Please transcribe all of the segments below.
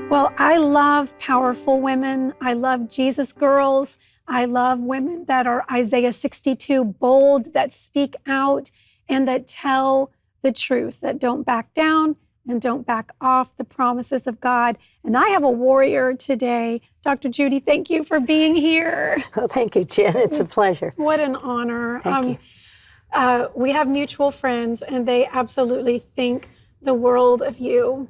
Well, I love powerful women. I love Jesus girls. I love women that are Isaiah 62 bold, that speak out and that tell the truth, that don't back down and don't back off the promises of God. And I have a warrior today. Dr. Judy, thank you for being here. Well, thank you, Jen. It's a pleasure. What an honor. Thank you. We have mutual friends, and they absolutely think the world of you,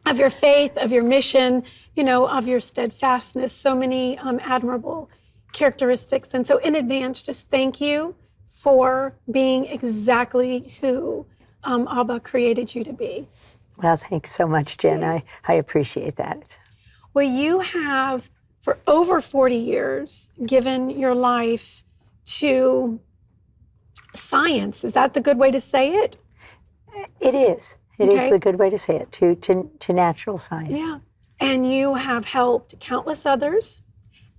of your faith, of your mission, of your steadfastness, so many admirable characteristics. And so in advance, just thank you for being exactly who Abba created you to be. Well, thanks so much, Jen. I appreciate that. Well, you have, for over 40 years, given your life to science. Is that the good way to say it? It is. It is the good way to say it, to natural science. Yeah. And you have helped countless others,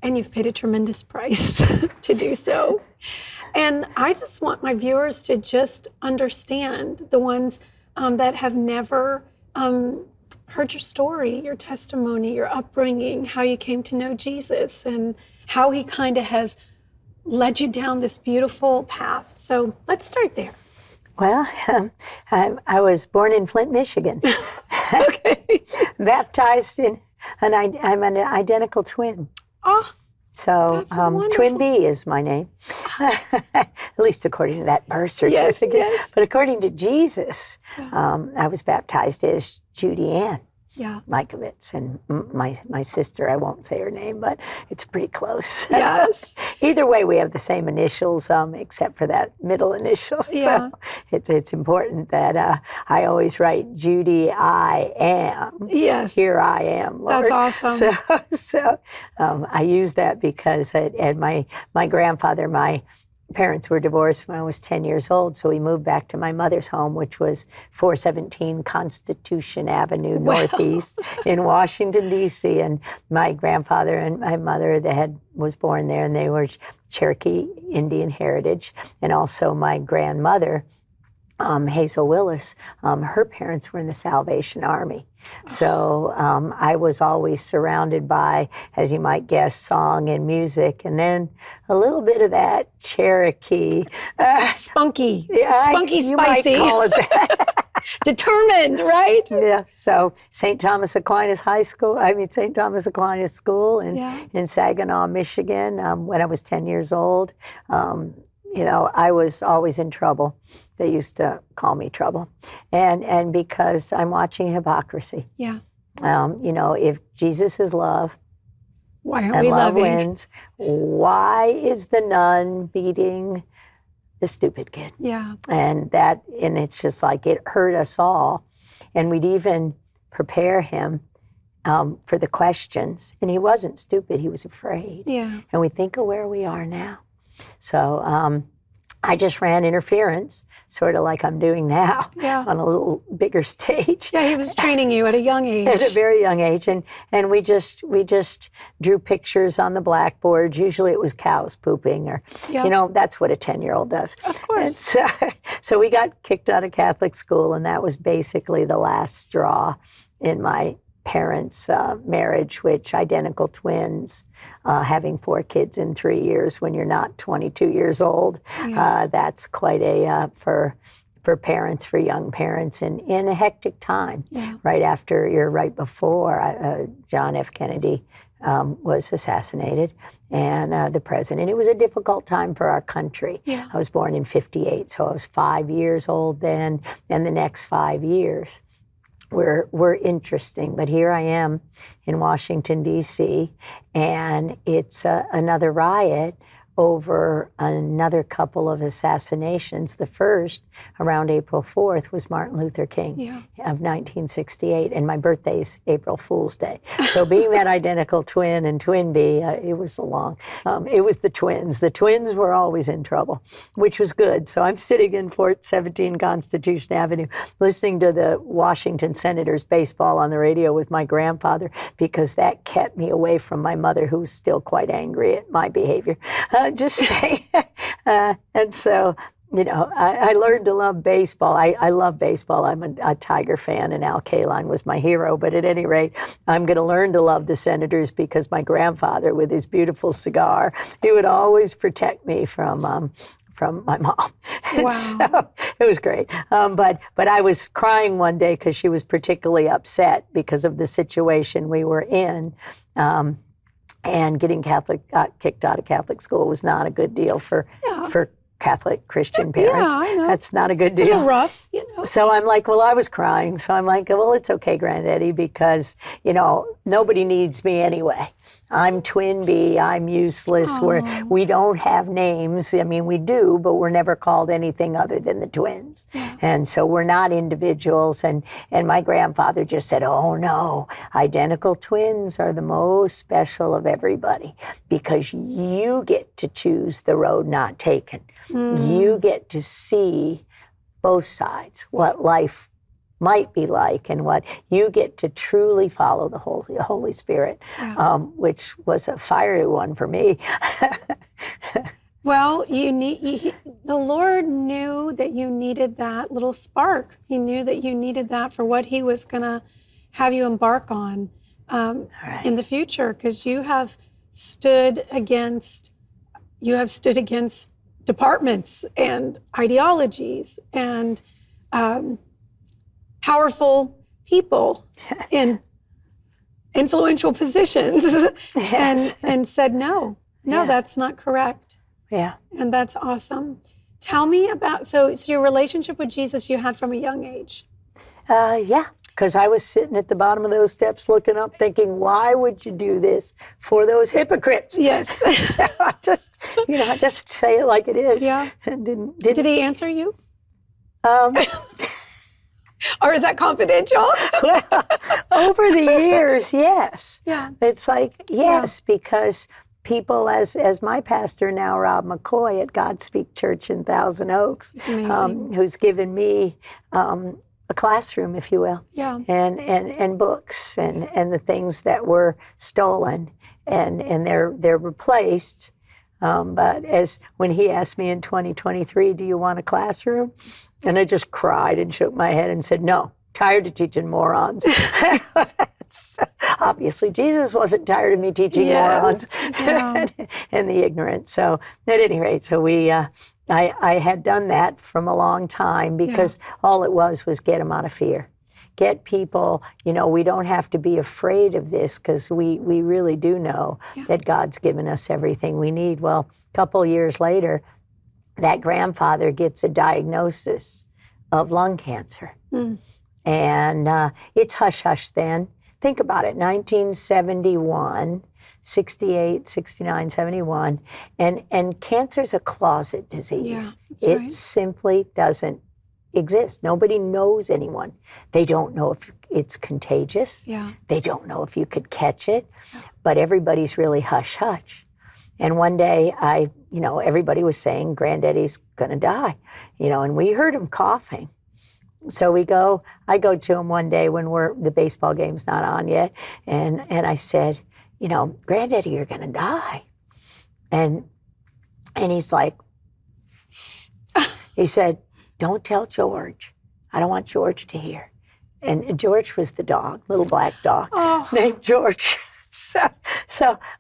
and you've paid a tremendous price to do so. And I just want my viewers to just understand, the ones that have never heard your story, your testimony, your upbringing, how you came to know Jesus, and how he kind of has led you down this beautiful path. So let's start there. Well, I was born in Flint, Michigan. Okay. Baptized in, and I'm an identical twin. Oh, so Twin B is my name, at least according to that birth certificate. Yes. But according to Jesus, I was baptized as Judy Mikovits, and my sister, I won't say her name, but it's pretty close. Yes. Either way, we have the same initials, except for that middle initial. Yeah. So it's important that I always write Judy, I am. Yes. Here I am, Lord. That's awesome. So I use that because my grandfather, my parents were divorced when I was 10 years old, so we moved back to my mother's home, which was 417 Constitution Avenue Northeast in Washington, D.C. And my grandfather and my mother, was born there, and they were Cherokee Indian heritage. And also my grandmother, Hazel Willis, her parents were in the Salvation Army. So I was always surrounded by, as you might guess, song and music, and then a little bit of that Cherokee. Spunky. Yeah, Spunky, spicy. You might call it that. Determined, right? Yeah. So St. Thomas Aquinas School in Saginaw, Michigan, when I was 10 years old. I was always in trouble. They used to call me trouble. And because I'm watching hypocrisy. Yeah. If Jesus is love, why aren't and we love loving? wins, why is the nun beating the stupid kid? Yeah. And it's just like it hurt us all. And we'd even prepare him for the questions. And he wasn't stupid, he was afraid. Yeah. And we think of where we are now. So I just ran interference, sort of like I'm doing now, on a little bigger stage. Yeah, he was training you at a young age. At a very young age, and we just drew pictures on the blackboard. Usually it was cows pooping, or that's what a 10-year-old does. Of course. So we got kicked out of Catholic school, and that was basically the last straw in my parents' marriage, which identical twins, having 4 kids in 3 years when you're not 22 years old, that's quite a for parents, for young parents, in a hectic time. Right before John F. Kennedy was assassinated, and the president. It was a difficult time for our country. Yeah. I was born in 58, so I was 5 years old then, and the next 5 years were interesting. But here I am in Washington, D.C., and it's another riot over another couple of assassinations. The first, around April 4th, was Martin Luther King of 1968, and my birthday's April Fool's Day. So being that identical twin and twin B, it was it was the twins. The twins were always in trouble, which was good. So I'm sitting in 417 Constitution Avenue, listening to the Washington Senators baseball on the radio with my grandfather, because that kept me away from my mother, who was still quite angry at my behavior. Just saying. And so I learned to love baseball. I love baseball. I'm a Tiger fan, and Al Kaline was my hero. But at any rate, I'm going to learn to love the Senators because my grandfather, with his beautiful cigar, he would always protect me from my mom. And Wow. so it was great. But I was crying one day because she was particularly upset because of the situation we were in. And getting kicked out of Catholic school was not a good deal for Catholic Christian parents. Yeah, I know. That's not a good It's a deal. little rough, So I'm like, well, I was crying. So I'm like, well, it's okay, Granddaddy, because, nobody needs me anyway. I'm twin B. I'm useless. We don't have names. I mean, we do, but we're never called anything other than the twins. Yeah. And so we're not individuals. And my grandfather just said, oh, no, identical twins are the most special of everybody because you get to choose the road not taken. You get to see both sides, what life might be like, and what you get to truly follow the Holy Spirit, which was a fiery one for me. Well, the Lord knew that you needed that little spark. He knew that you needed that for what He was going to have you embark on in the future, because you have stood against departments and ideologies and powerful people in influential positions. Yes. and said, no, that's not correct. Yeah. And that's awesome. Tell me about, so your relationship with Jesus you had from a young age. Yeah, because I was sitting at the bottom of those steps looking up thinking, why would you do this for those hypocrites? Yes. So I just say it like it is. Yeah. And didn't Did He answer you? Or is that confidential? Well, over the years, yes. Yeah. It's like, yes, because people, as my pastor now, Rob McCoy at Godspeak Church in Thousand Oaks, who's given me a classroom, if you will, and books and the things that were stolen, and they're replaced. But when he asked me in 2023, do you want a classroom? And I just cried and shook my head and said, no, tired of teaching morons. Obviously, Jesus wasn't tired of me teaching morons and the ignorant. So at any rate, I had done that from a long time because all it was get them out of fear. Get people, we don't have to be afraid of this because we really do know that God's given us everything we need. Well, a couple years later, that grandfather gets a diagnosis of lung cancer. And it's hush-hush then. Think about it, 1971, 68, 69, 71, and cancer's a closet disease. It simply doesn't exist. Nobody knows anyone. They don't know if it's contagious. They don't know if you could catch it, but everybody's really hush-hush. And one day everybody was saying, Granddaddy's gonna die, and we heard him coughing. So I go to him one day when the baseball game's not on yet, and I said, Granddaddy, you're gonna die. And he's like, he said, don't tell George. I don't want George to hear. And George was the dog, little black dog named George. So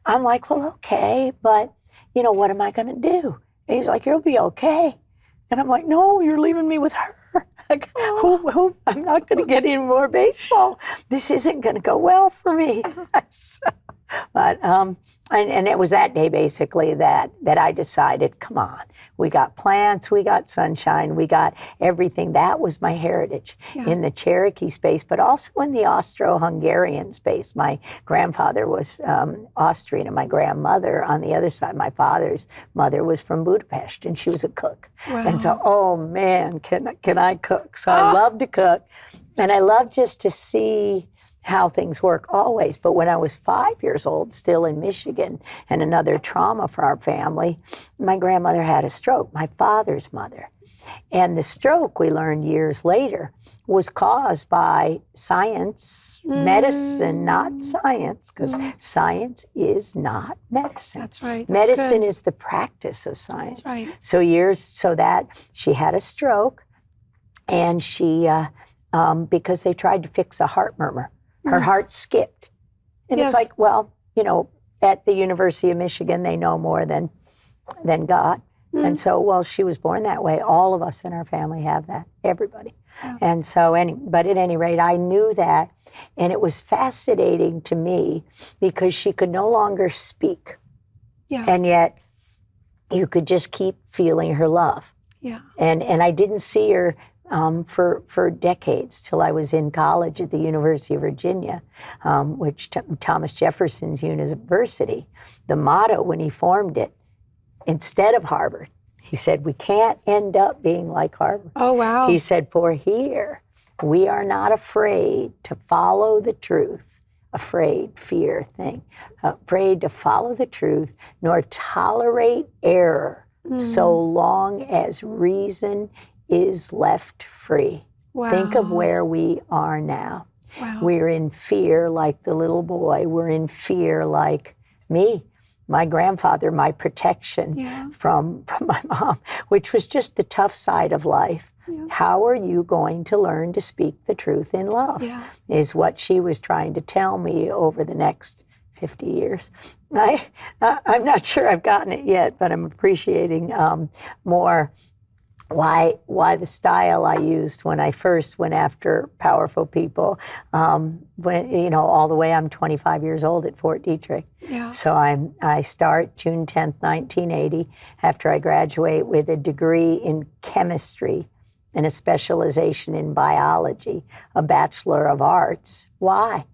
I'm like, well, okay, but what am I gonna do? And he's like, you'll be okay. And I'm like, no, you're leaving me with her. Like, who? I'm not gonna get any more baseball. This isn't gonna go well for me. But and it was that day basically that I decided, come on, we got plants, we got sunshine, we got everything. That was my heritage in the Cherokee space, but also in the Austro-Hungarian space. My grandfather was Austrian, and my grandmother on the other side, my father's mother, was from Budapest, and she was a cook. Wow. And so, oh man, can I cook? So I love to cook, and I love just to see how things work always. But when I was 5 years old, still in Michigan, and another trauma for our family, my grandmother had a stroke, my father's mother. And the stroke, we learned years later, was caused by science, medicine, not science, because science is not medicine. That's right. That's Medicine good. is the practice of science. That's right. So that she had a stroke, and she, because they tried to fix a heart murmur, her heart skipped. And Yes. it's like, well, at the University of Michigan, they know more than God. And so, well, she was born that way. All of us in our family have that, everybody. Yeah. And so, but at any rate, I knew that. And it was fascinating to me because she could no longer speak. Yeah. And yet you could just keep feeling her love. Yeah. And I didn't see her for decades till I was in college at the University of Virginia, which Thomas Jefferson's university. The motto when he formed it, instead of Harvard, he said, we can't end up being like Harvard. Oh, wow. He said, for here, we are not afraid to follow the truth. Afraid, fear thing. Afraid to follow the truth, nor tolerate error so long as reason is left free. Wow. Think of where we are now. Wow. We're in fear like the little boy. We're in fear like me, my grandfather, my protection from my mom, which was just the tough side of life. Yeah. How are you going to learn to speak the truth in love? Yeah. Is what she was trying to tell me over the next 50 years. I'm not sure I've gotten it yet, but I'm appreciating more why the style I used when I first went after powerful people, when all the way I'm 25 years old at Fort Detrick. Yeah. So I start June 10th, 1980, after I graduate with a degree in chemistry and a specialization in biology, a Bachelor of Arts. Why?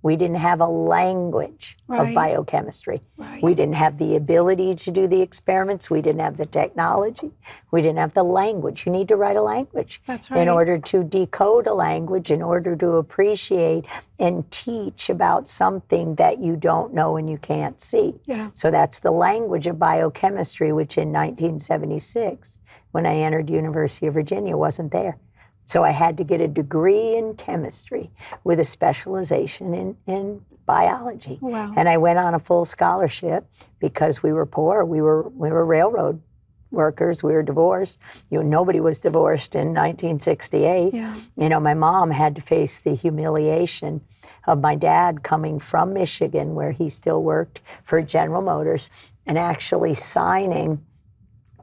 We didn't have a language of biochemistry. Right. We didn't have the ability to do the experiments. We didn't have the technology. We didn't have the language. You need to write a language. That's right. In order to decode a language, in order to appreciate and teach about something that you don't know and you can't see. Yeah. So that's the language of biochemistry, which in 1976, when I entered University of Virginia, wasn't there. So I had to get a degree in chemistry with a specialization in biology. Wow. And I went on a full scholarship because we were poor. We were railroad workers. We were divorced. Nobody was divorced in 1968. Yeah. My mom had to face the humiliation of my dad coming from Michigan, where he still worked for General Motors, and actually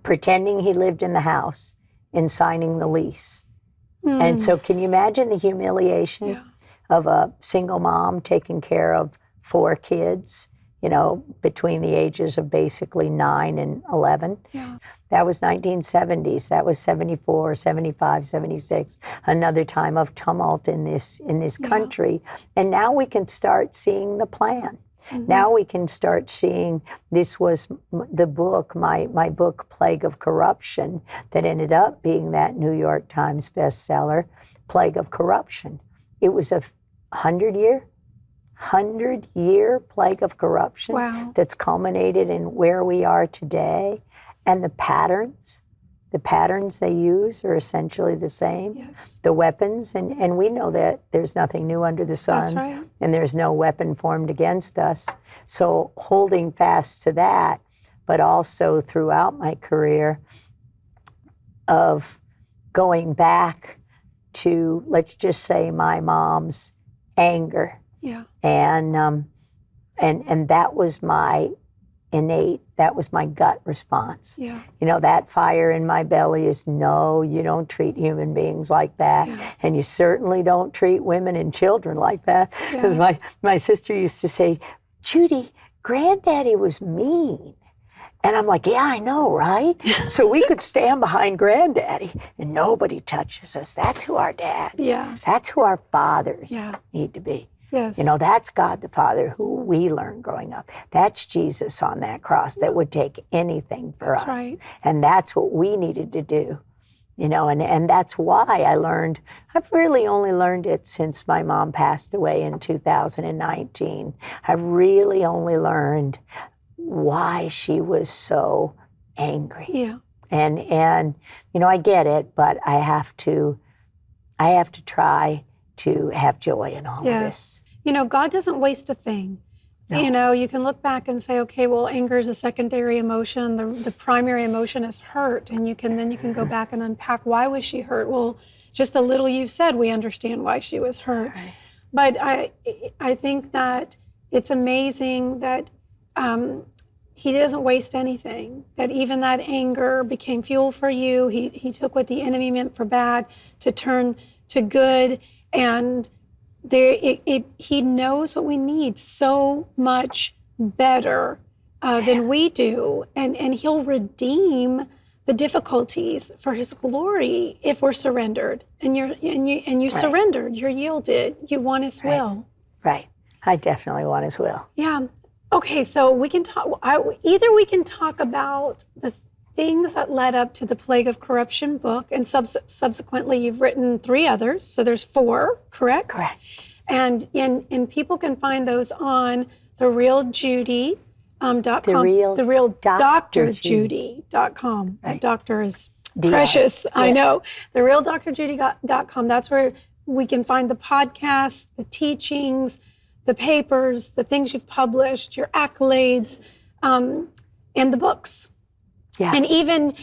pretending he lived in the house and signing the lease. And so can you imagine the humiliation of a single mom taking care of 4 kids, between the ages of basically 9 and 11? Yeah. That was 1970s. That was 74, 75, 76, another time of tumult in this country. And now we can start seeing the plan. Mm-hmm. Now we can start seeing, this was the book, my book, Plague of Corruption, that ended up being that New York Times bestseller, Plague of Corruption. It was a 100-year plague of corruption that's culminated in where we are today. And the patterns they use are essentially the same. Yes. The weapons, and we know that there's nothing new under the sun. That's right. And there's no weapon formed against us. So holding fast to that, but also throughout my career of going back to, let's just say, my mom's anger. Yeah. And that was my that was my gut response. Yeah. That fire in my belly is, no, you don't treat human beings like that. Yeah. And you certainly don't treat women and children like that. Because my sister used to say, Judy, Granddaddy was mean. And I'm like, yeah, I know, right? So we could stand behind Granddaddy and nobody touches us. That's who our dads, that's who our fathers need to be. Yes. That's God the Father who we learned growing up. That's Jesus on that cross that would take anything for us. Right. And that's what we needed to do. And that's why I've really only learned it since my mom passed away in 2019. I've really only learned why she was so angry. Yeah. And I get it, but I have to try to have joy in all of this. God doesn't waste a thing. No. You can look back and say, okay, well, anger is a secondary emotion. The primary emotion is hurt, and you can go back and unpack, why was she hurt? Well, just a little you said, we understand why she was hurt. Right. But I think that it's amazing that he doesn't waste anything, that even that anger became fuel for you. He took what the enemy meant for bad to turn to good, and he knows what we need so much better than we do, and he'll redeem the difficulties for his glory if we're surrendered. And you surrendered, you're yielded, you want his will. Right. I definitely want his will. Yeah. Okay, so we can talk. Either we can talk about the things that led up to the Plague of Corruption book, and subsequently you've written 3 others, so there's 4, correct? Correct. And people can find those on therealjudy.com. The real Dr. Judy.com. Right. That doctor is precious. Yes. I know. Therealdrajudy.com. That's where we can find the podcasts, the teachings, the papers, the things you've published, your accolades, and the books. Yeah. And even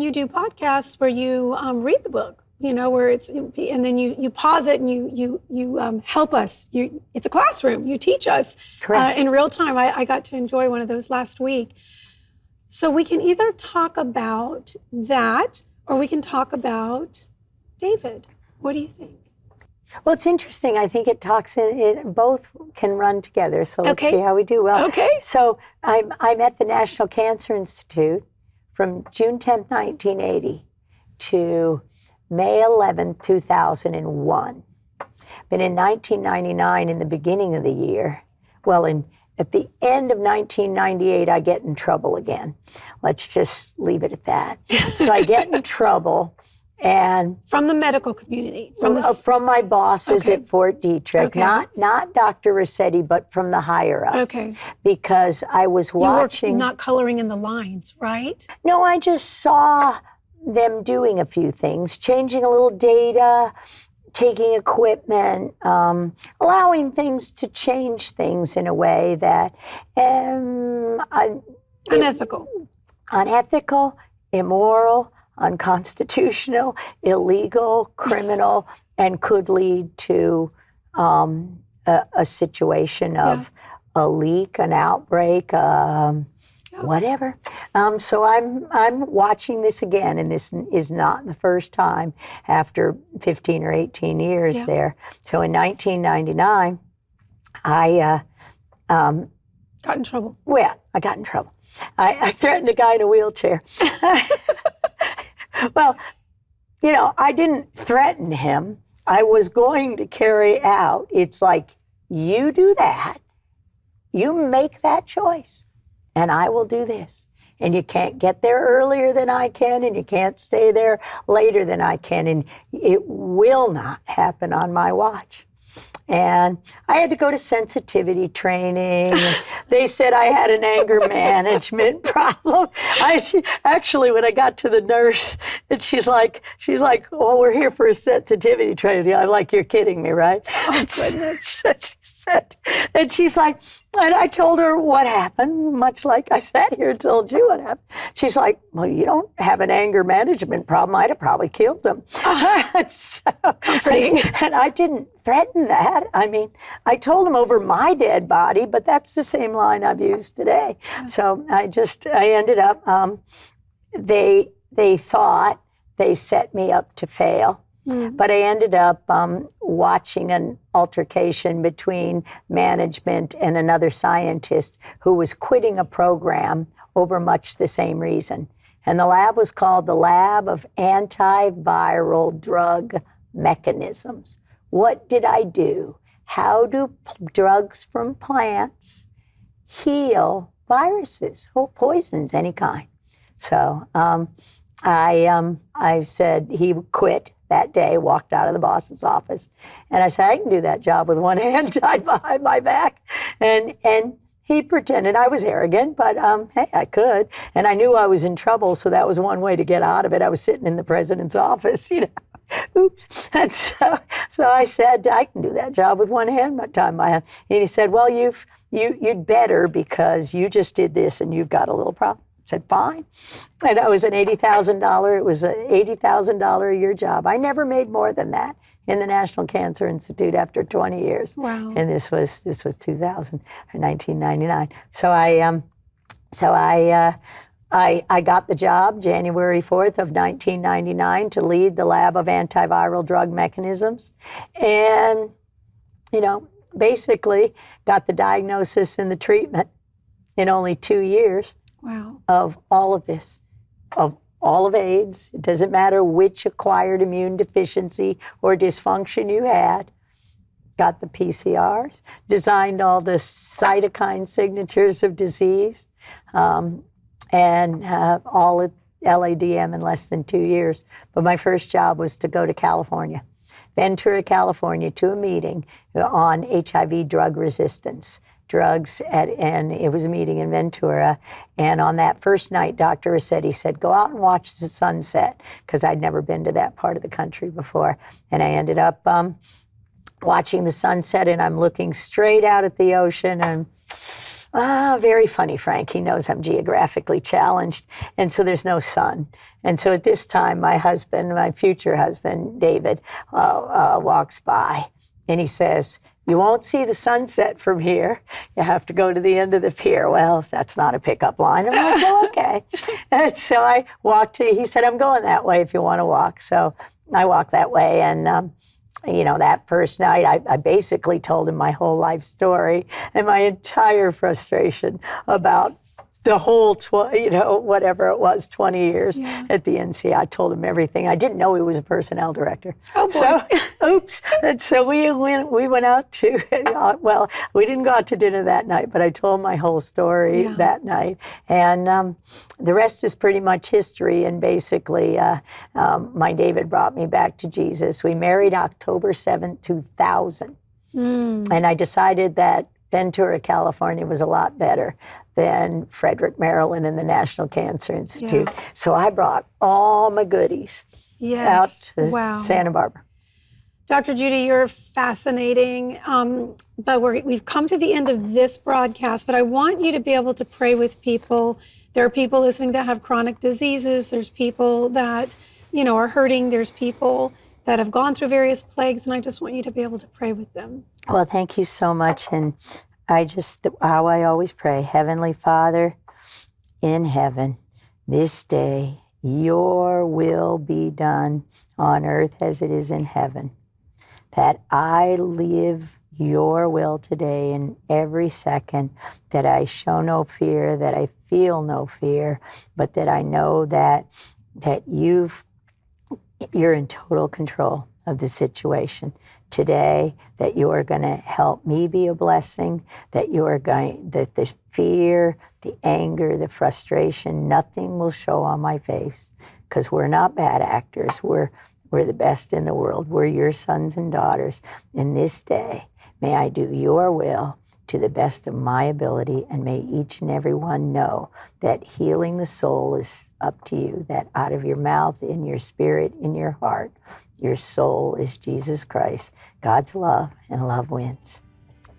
you do podcasts where you read the book, where and then you pause it and you help us. It's a classroom. You teach us in real time. I got to enjoy one of those last week. So we can either talk about that, or we can talk about David. What do you think? Well, it's interesting. I think it both can run together. So let's see how we do. Well, so I'm at the National Cancer Institute from June 10th, 1980 to May 11th, 2001. But in 1999, in the beginning of the year, at the end of 1998, I get in trouble again. Let's just leave it at that. So I get in trouble. And from the medical community, from my bosses at Fort Detrick, not Dr. Rossetti, but from the higher ups. Okay. Because I was watching. You were not coloring in the lines, right? No, I just saw them doing a few things, changing a little data, taking equipment, allowing things to change things in a way that unethical, immoral, unconstitutional, illegal, criminal, and could lead to a situation of a leak, an outbreak, whatever. So I'm watching this again, and this is not the first time after 15 or 18 years there. So in 1999, I got in trouble. Well, I got in trouble. I threatened a guy in a wheelchair. Well, I didn't threaten him. I was going to carry out. It's like, you do that, you make that choice, and I will do this. And you can't get there earlier than I can, and you can't stay there later than I can, and it will not happen on my watch. And I had to go to sensitivity training. They said I had an anger management problem. Actually, when I got to the nurse, and she's like, "Oh, we're here for a sensitivity training." I'm like, "You're kidding me, right?" Oh, goodness. She said, and she's like, and I told her what happened, much like I sat here and told you what happened. She's like, "Well, you don't have an anger management problem. I'd have probably killed him." So, comforting. And I didn't threaten that. I mean, I told him over my dead body, but that's the same line I've used today. So I ended up, they thought they set me up to fail. But I ended up watching an altercation between management and another scientist who was quitting a program over much the same reason. And the lab was called the Lab of Antiviral Drug Mechanisms. What did I do? How do drugs from plants heal viruses or poisons, any kind? So I said, he quit that day, walked out of the boss's office. And I said, I can do that job with one hand tied behind my back. And he pretended I was arrogant, but hey, I could. And I knew I was in trouble, so that was one way to get out of it. I was sitting in the president's office, Oops. And so I said, I can do that job with one hand, not tying my hand. And he said, well, you'd better, because you just did this and you've got a little problem. I said, fine. And it was an $80,000 a year job. I never made more than that in the National Cancer Institute after 20 years. Wow. And this was 2000, 1999. So I got the job January 4th of 1999 to lead the lab of antiviral drug mechanisms. And, basically got the diagnosis and the treatment in only 2 years. Wow. Of all of this, of all of AIDS. It doesn't matter which acquired immune deficiency or dysfunction you had. Got the PCRs, designed all the cytokine signatures of disease, and all at LADM in less than 2 years. But my first job was to go to California, Ventura, California, to a meeting on HIV drug resistance. And it was a meeting in Ventura. And on that first night, Dr. Rossetti said, go out and watch the sunset, because I'd never been to that part of the country before. And I ended up watching the sunset, and I'm looking straight out at the ocean, and very funny, Frank. He knows I'm geographically challenged, and so there's no sun. And so at this time, my future husband, David, walks by, and he says, you won't see the sunset from here. You have to go to the end of the pier. Well, that's not a pickup line. I'm like, oh, okay. And so I walked he said, I'm going that way if you want to walk. So I walked that way. And, that first night, I basically told him my whole life story and my entire frustration about the whole, whatever it was, 20 years at the NC. I told him everything. I didn't know he was a personnel director. Oh, boy. So, oops. And so we went out to, we didn't go out to dinner that night, but I told my whole story that night. And the rest is pretty much history. And basically, my David brought me back to Jesus. We married October 7th, 2000. And I decided that Ventura, California was a lot better than Frederick, Maryland, and the National Cancer Institute. Yeah. So I brought all my goodies out to Santa Barbara. Dr. Judy, you're fascinating, but we've come to the end of this broadcast, but I want you to be able to pray with people. There are people listening that have chronic diseases. There's people that, are hurting. There's people that have gone through various plagues, and I just want you to be able to pray with them. Well, thank you so much. And how I always pray, Heavenly Father, in heaven, this day, your will be done on earth as it is in heaven. That I live your will today in every second, that I show no fear, that I feel no fear, but that I know that you're in total control of the situation today, that you're going to help me be a blessing, that the fear, the anger, the frustration, nothing will show on my face, because we're not bad actors. We're the best in the world. We're your sons and daughters. In this day, may I do your will to the best of my ability, and may each and every one know that healing the soul is up to you, that out of your mouth, in your spirit, in your heart, your soul is Jesus Christ. God's love, and love wins.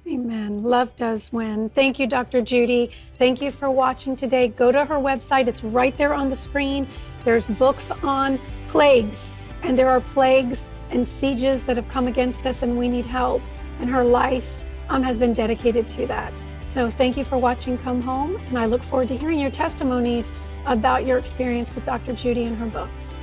Amen. Love does win. Thank you, Dr. Judy. Thank you for watching today. Go to her website. It's right there on the screen. There's books on plagues, and there are plagues and sieges that have come against us, and we need help. And her life has been dedicated to that. So thank you for watching Come Home, and I look forward to hearing your testimonies about your experience with Dr. Judy and her books.